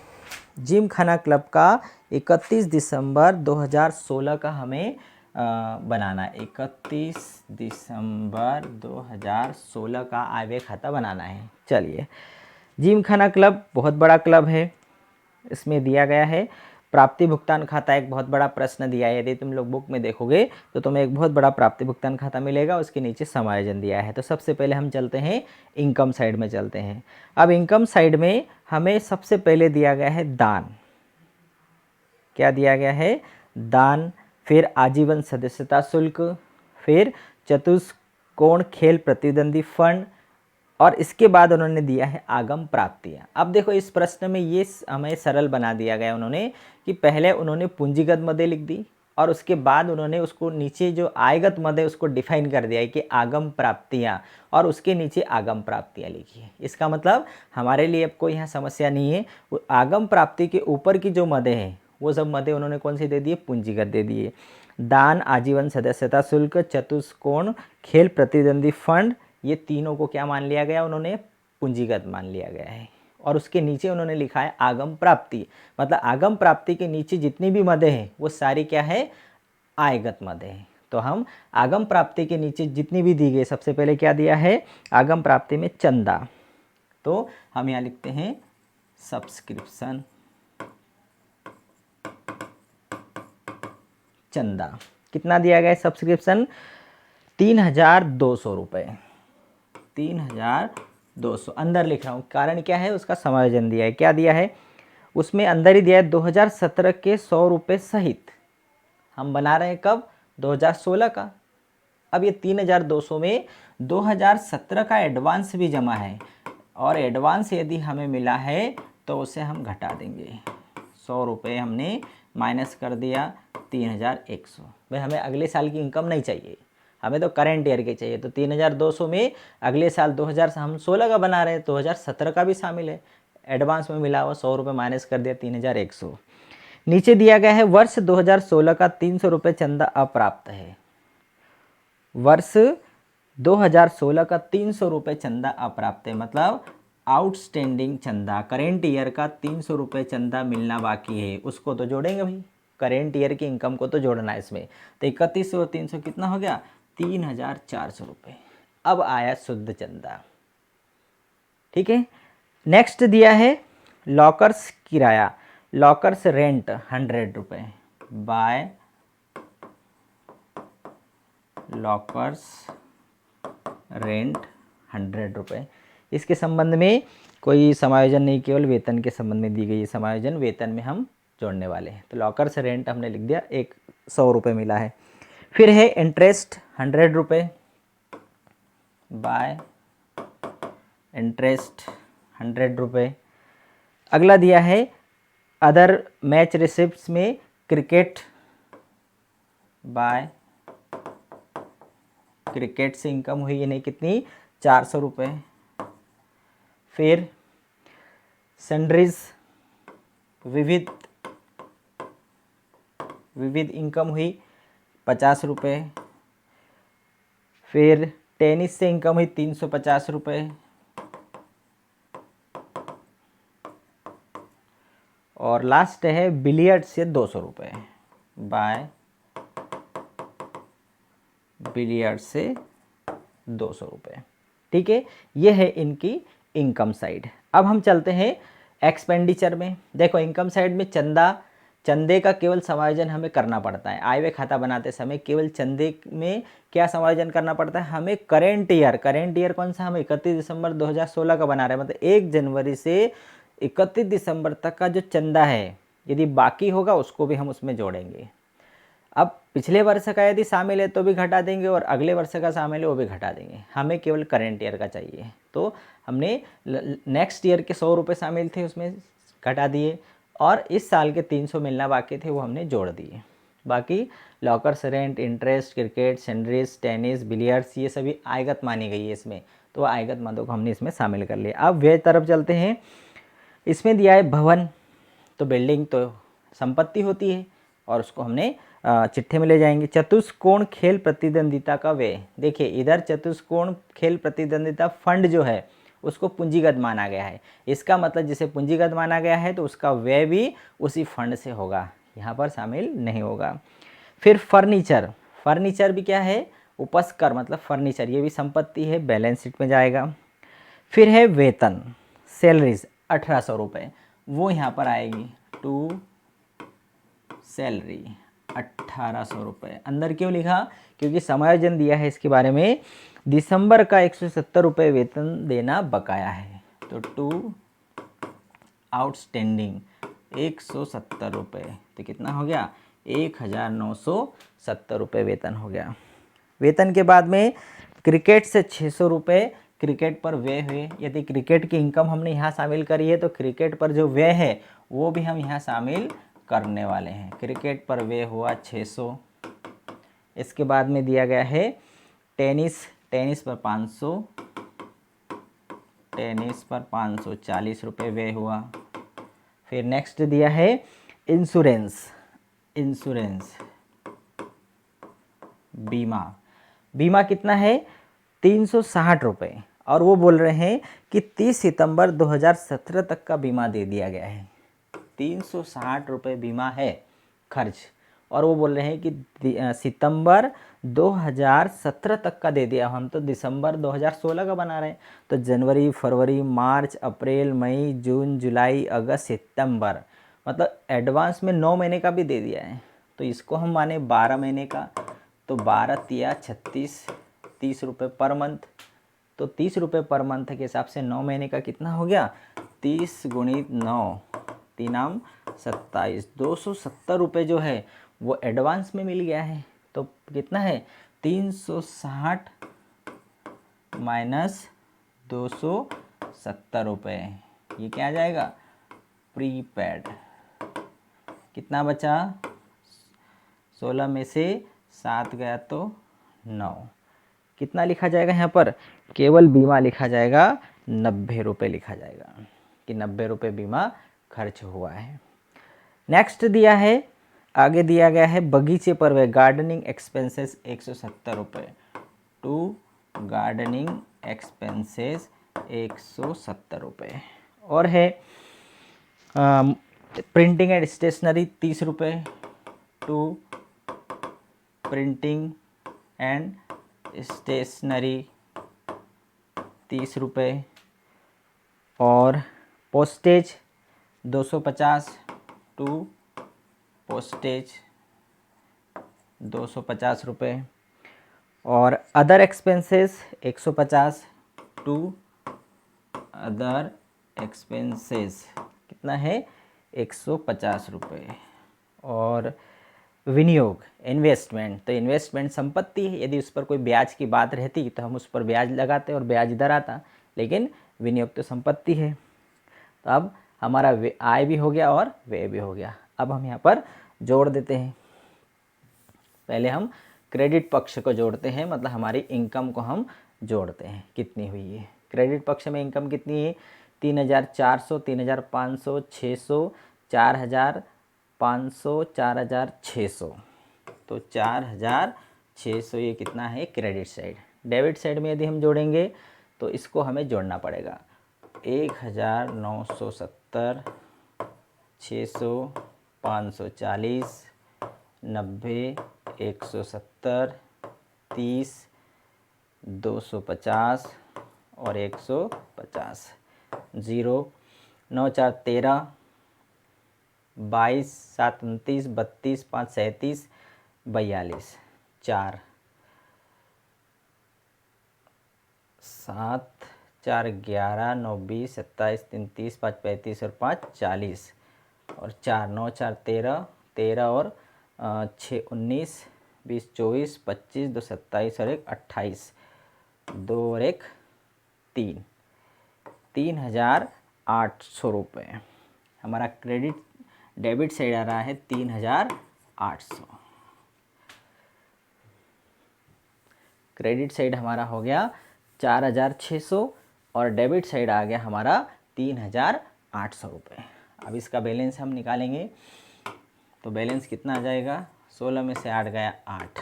Speaker 1: जिम खाना क्लब का 31 दिसंबर 2016 का हमें बनाना है। 31 दिसंबर 2016 का आय व्यय खाता बनाना है। चलिए, जिम खाना क्लब बहुत बड़ा क्लब है। इसमें दिया गया है प्राप्ति भुगतान खाता, एक बहुत बड़ा प्रश्न दिया है। यदि तुम लोग बुक में देखोगे तो तुम्हें एक बहुत बड़ा प्राप्ति भुगतान खाता मिलेगा, उसके नीचे समायोजन दिया है। तो सबसे पहले हम चलते हैं इनकम साइड में चलते हैं। अब इनकम साइड में हमें सबसे पहले दिया गया है दान। क्या दिया गया है? दान। फिर आजीवन सदस्यता शुल्क, फिर चतुष्कोण खेल प्रतिद्वंदी फंड, और इसके बाद उन्होंने दिया है आगम प्राप्तियाँ। अब देखो, इस प्रश्न में ये हमें सरल बना दिया गया उन्होंने कि पहले उन्होंने पूंजीगत मदें लिख दी और उसके बाद उन्होंने उसको नीचे जो आयगत मद है उसको डिफाइन कर दिया है कि आगम प्राप्तियाँ, और उसके नीचे आगम प्राप्तियाँ लिखी है। इसका मतलब हमारे लिए अब कोई यहाँ समस्या नहीं है। वो आगम प्राप्ति के ऊपर की जो मदें हैं वो सब मदें उन्होंने कौन सी दे दी है? पूंजीगत दे दिए। दान, आजीवन सदस्यता शुल्क, चतुष्कोण खेल प्रतिद्वंदी फंड, ये तीनों को क्या मान लिया गया? उन्होंने पूंजीगत मान लिया गया है। और उसके नीचे उन्होंने लिखा है आगम प्राप्ति। मतलब आगम प्राप्ति के नीचे जितनी भी मदें हैं वो सारी क्या है? आयगत मदें हैं। तो हम आगम प्राप्ति के नीचे जितनी भी दी गई, सबसे पहले क्या दिया है? आगम प्राप्ति में चंदा। तो हम यहाँ लिखते हैं सब्सक्रिप्शन, चंदा। कितना दिया गया है सब्सक्रिप्शन? 3,200 रुपये। 3,200 अंदर लिख रहा हूँ, कारण क्या है? उसका समायोजन दिया है। क्या दिया है? उसमें अंदर ही दिया है 2017 के 100 रुपये सहित। हम बना रहे हैं कब? 2016 का। अब ये 3,200 में 2017 का एडवांस भी जमा है, और एडवांस यदि हमें मिला है तो उसे हम घटा देंगे। 100 रुपये हमने माइनस कर दिया 3,100। भाई हमें अगले साल की इनकम नहीं चाहिए, हमें तो करंट ईयर के चाहिए। तो 3,200 में अगले साल 2000 हम 16 का बना रहे हैं, 2017 का भी शामिल है। एडवांस में मिला हुआ 100 रुपये माइनस कर दिया 3,100। नीचे दिया गया है वर्ष 2016 का 300 रुपये चंदा अप्राप्त है। वर्ष 2016 का 300 रुपये चंदा अप्राप्त है, मतलब आउटस्टैंडिंग चंदा, करेंट ईयर का 300 रुपये चंदा मिलना बाकी है, उसको तो जोड़ेंगे भाई। करेंट ईयर की इनकम को तो जोड़ना है इसमें। तो 31 और 300 कितना हो गया? 3,400 रुपये। अब आया शुद्ध चंदा। ठीक है, नेक्स्ट दिया है लॉकर्स किराया, लॉकर्स रेंट 100 रुपये बाय लॉकर्स रेंट 100 रुपये। इसके संबंध में कोई समायोजन नहीं, केवल वेतन के संबंध में दी गई है। समायोजन वेतन में हम जोड़ने वाले हैं। तो लॉकर्स रेंट हमने लिख दिया, 100 रुपये मिला है। फिर है इंटरेस्ट 100 रुपये बाय इंटरेस्ट 100 रुपये। अगला दिया है अदर मैच रिसिप्ट्स में क्रिकेट बाय क्रिकेट से इनकम हुई यानी कितनी 400 रुपये। फिर सन्ड्रीज विविध इनकम हुई 50 रुपये। फिर टेनिस से इनकम हुई 350 रुपये। और लास्ट है बिलियर्ड से 200 रुपये बाय बिलियर्ड से 200 रुपये। ठीक है, ये है इनकी इनकम साइड। अब हम चलते हैं एक्सपेंडिचर में। देखो इनकम साइड में चंदे का केवल समायोजन हमें करना पड़ता है। आय व्यय खाता बनाते समय केवल चंदे में क्या समायोजन करना पड़ता है हमें? करेंट ईयर कौन सा? हम 31 दिसंबर 2016 का बना रहे हैं, मतलब 1 जनवरी से 31 दिसंबर तक का जो चंदा है यदि बाकी होगा उसको भी हम उसमें जोड़ेंगे। अब पिछले वर्ष का यदि शामिल है तो भी घटा देंगे और अगले वर्ष का शामिल है वो भी घटा देंगे। हमें केवल करेंट ईयर का चाहिए, तो हमने नेक्स्ट ईयर के 100 रुपये शामिल थे उसमें घटा दिए और इस साल के 300 मिलना बाकी थे वो हमने जोड़ दिए। बाकी lockers rent, interest, cricket, sundries, tennis, billiards ये सभी आयगत मानी गई है इसमें, तो आयगत मदों को हमने इसमें शामिल कर लिया। अब व्यय तरफ चलते हैं। इसमें दिया है भवन, तो बिल्डिंग तो संपत्ति होती है और उसको हमने चिट्ठे में ले जाएंगे। चतुष्कोण खेल प्रतिद्वंदिता का व्यय, देखिए इधर चतुष्कोण खेल प्रतिद्वंदिता फंड जो है उसको पूंजीगत माना गया है। इसका मतलब जिसे पूंजीगत माना गया है तो उसका व्यय भी उसी फंड से होगा, यहाँ पर शामिल नहीं होगा। फिर फर्नीचर भी क्या है? उपस्कर मतलब फर्नीचर, ये भी संपत्ति है, बैलेंस शीट में जाएगा। फिर है वेतन, सैलरीज 1800 रुपये, वो यहाँ पर आएगी टू सैलरी 1800 रुपये। अंदर क्यों लिखा? क्योंकि समायोजन दिया है इसके बारे में, दिसंबर का 170 रुपये वेतन देना बकाया है, तो टू आउटस्टैंडिंग 170 रुपये, तो कितना हो गया? 1970 रुपये वेतन हो गया। वेतन के बाद में क्रिकेट से 600 रुपये क्रिकेट पर व्यय हुए। यदि क्रिकेट की इनकम हमने यहाँ शामिल करी है तो क्रिकेट पर जो व्यय है वो भी हम यहाँ शामिल करने वाले हैं। क्रिकेट पर व्यय हुआ 600। इसके बाद में दिया गया है टेनिस पर 500, टेनिस पर 540 रुपये व्यय हुआ। फिर नेक्स्ट दिया है इंश्योरेंस बीमा कितना है? 360 रुपये, और वो बोल रहे हैं कि 30 सितंबर 2017 तक का बीमा दे दिया गया है। 360 रुपये बीमा है खर्च, और वो बोल रहे हैं कि सितंबर 2017 तक का दे दिया। हम तो दिसंबर 2016 का बना रहे हैं, तो जनवरी, फरवरी, मार्च, अप्रैल, मई, जून, जुलाई, अगस्त, सितंबर, मतलब एडवांस में 9 महीने का भी दे दिया है। तो इसको हम माने 12 महीने का, तो 12 तिया 36, 30 रुपये पर मंथ। तो 30 रुपये पर मंथ के हिसाब से 9 महीने का कितना हो गया? 30 गुणित 9, 3 27, 270 रुपये जो है वो एडवांस में मिल गया है। तो कितना है? 360 माइनस 270 रुपये, ये क्या आ जाएगा? प्रीपेड। कितना बचा? 16 में से 7 गया तो 9। कितना लिखा जाएगा यहाँ पर? केवल बीमा लिखा जाएगा, 90 रुपये लिखा जाएगा कि 90 रुपये बीमा खर्च हुआ है। नेक्स्ट दिया है, आगे दिया गया है बगीचे पर व्यय, गार्डनिंग एक्सपेंसेस 170 रुपये, टू गार्डनिंग एक्सपेंसेस 170 रुपये। और है प्रिंटिंग एंड स्टेशनरी 30 रुपये, टू प्रिंटिंग एंड स्टेशनरी 30 रुपये। और पोस्टेज 250, टू पोस्टेज 250 रुपये। और other expenses 150, to other expenses कितना है? 150 रुपये। और विनियोग इन्वेस्टमेंट, तो इन्वेस्टमेंट संपत्ति है, यदि उस पर कोई ब्याज की बात रहती तो हम उस पर ब्याज लगाते और ब्याज इधर आता, लेकिन विनियोग तो संपत्ति है। तो अब हमारा आय भी हो गया और व्यय भी हो गया। अब हम यहाँ पर जोड़ देते हैं। पहले हम क्रेडिट पक्ष को जोड़ते हैं, मतलब हमारी इनकम को हम जोड़ते हैं कितनी हुई है। क्रेडिट पक्ष में इनकम कितनी है, 3,400, 3,500, 600, 4,500, 4,600। तो 4,600 ये कितना है क्रेडिट साइड। डेबिट साइड में यदि हम जोड़ेंगे तो इसको हमें जोड़ना पड़ेगा। 1,970, 600, 540, 90, 170, 30, 250 और 150। 0, 9 4 13, 22 7 29, 32 5 37, 42, 4 7 4 11, 9 20, 27 3 30, 5 35 और 5 40 और 4 9 4 13, 13 और 6 19, 20 24, 25 2 27 और 1 28, 2 और 1 3, 3,800 रुपये हमारा क्रेडिट डेबिट साइड आ रहा है 3,800। क्रेडिट साइड हमारा हो गया 4,600 और डेबिट साइड आ गया हमारा 3,800 रुपये। अब इसका बैलेंस हम निकालेंगे तो बैलेंस कितना आ जाएगा, 16 में से 8 गया 8,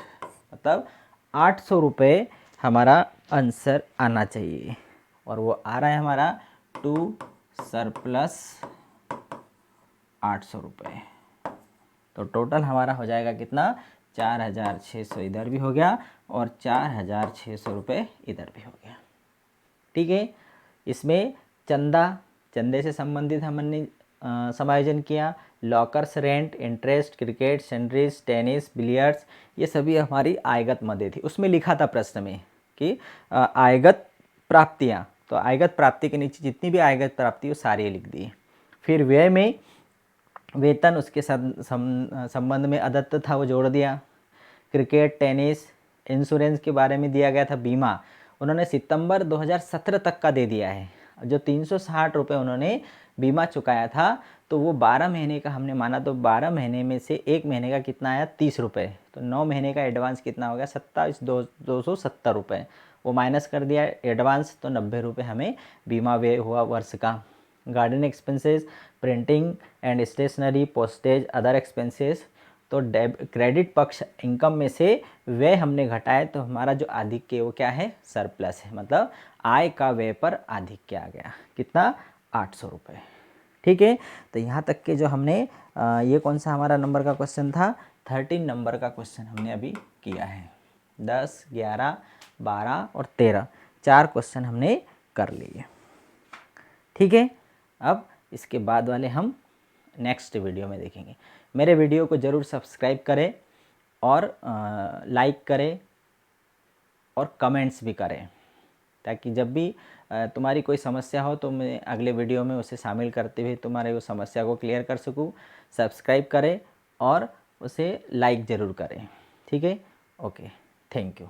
Speaker 1: मतलब 800 रुपये हमारा आंसर आना चाहिए और वो आ रहा है हमारा 2 सरप्लस 800 रुपये। तो टोटल हमारा हो जाएगा कितना, 4,600 इधर भी हो गया और 4,600 रुपये इधर भी हो गया। ठीक है, इसमें चंदे से संबंधित हमने समायोजन किया। Lockers rent, interest, cricket, sundries, tennis, billiards, ये सभी हमारी आयगत मदें थी। उसमें लिखा था प्रश्न में कि आयगत प्राप्तियाँ, तो आयगत प्राप्ति के नीचे जितनी भी आयगत प्राप्ति वो सारी लिख दी। फिर व्यय में वेतन, उसके संबंध में अदत्त था वो जोड़ दिया। क्रिकेट, टेनिस, इंश्योरेंस के बारे में दिया गया था बीमा, उन्होंने सितंबर 2017 तक का दे दिया है। जो 360 रुपये उन्होंने बीमा चुकाया था तो वो 12 महीने का हमने माना, तो 12 महीने में से एक महीने का कितना आया 30 रुपये, तो 9 महीने का एडवांस कितना हो गया 27,270 रुपये, वो माइनस कर दिया एडवांस, तो 90 रुपये हमें बीमा व्यय हुआ वर्ष का। Garden expenses, printing and stationery, postage, other expenses, तो क्रेडिट पक्ष इनकम में से व्यय हमने घटाए तो हमारा जो आधिक्य वो क्या है, सरप्लस है, मतलब आय का व्यय पर आधिक्य आ गया कितना, 800 रुपये। ठीक है, तो यहाँ तक के जो हमने ये कौन सा हमारा नंबर का क्वेश्चन था, 13 नंबर का क्वेश्चन हमने अभी किया है। 10, 11, 12 और 13 4 क्वेश्चन हमने कर लिए। ठीक है, अब इसके बाद वाले हम नेक्स्ट वीडियो में देखेंगे। मेरे वीडियो को ज़रूर सब्सक्राइब करें और लाइक करें और कमेंट्स भी करें, ताकि जब भी तुम्हारी कोई समस्या हो तो मैं अगले वीडियो में उसे शामिल करते हुए तुम्हारे उस समस्या को क्लियर कर सकूं। सब्सक्राइब करें और उसे लाइक ज़रूर करें। ठीक है, ओके, थैंक यू।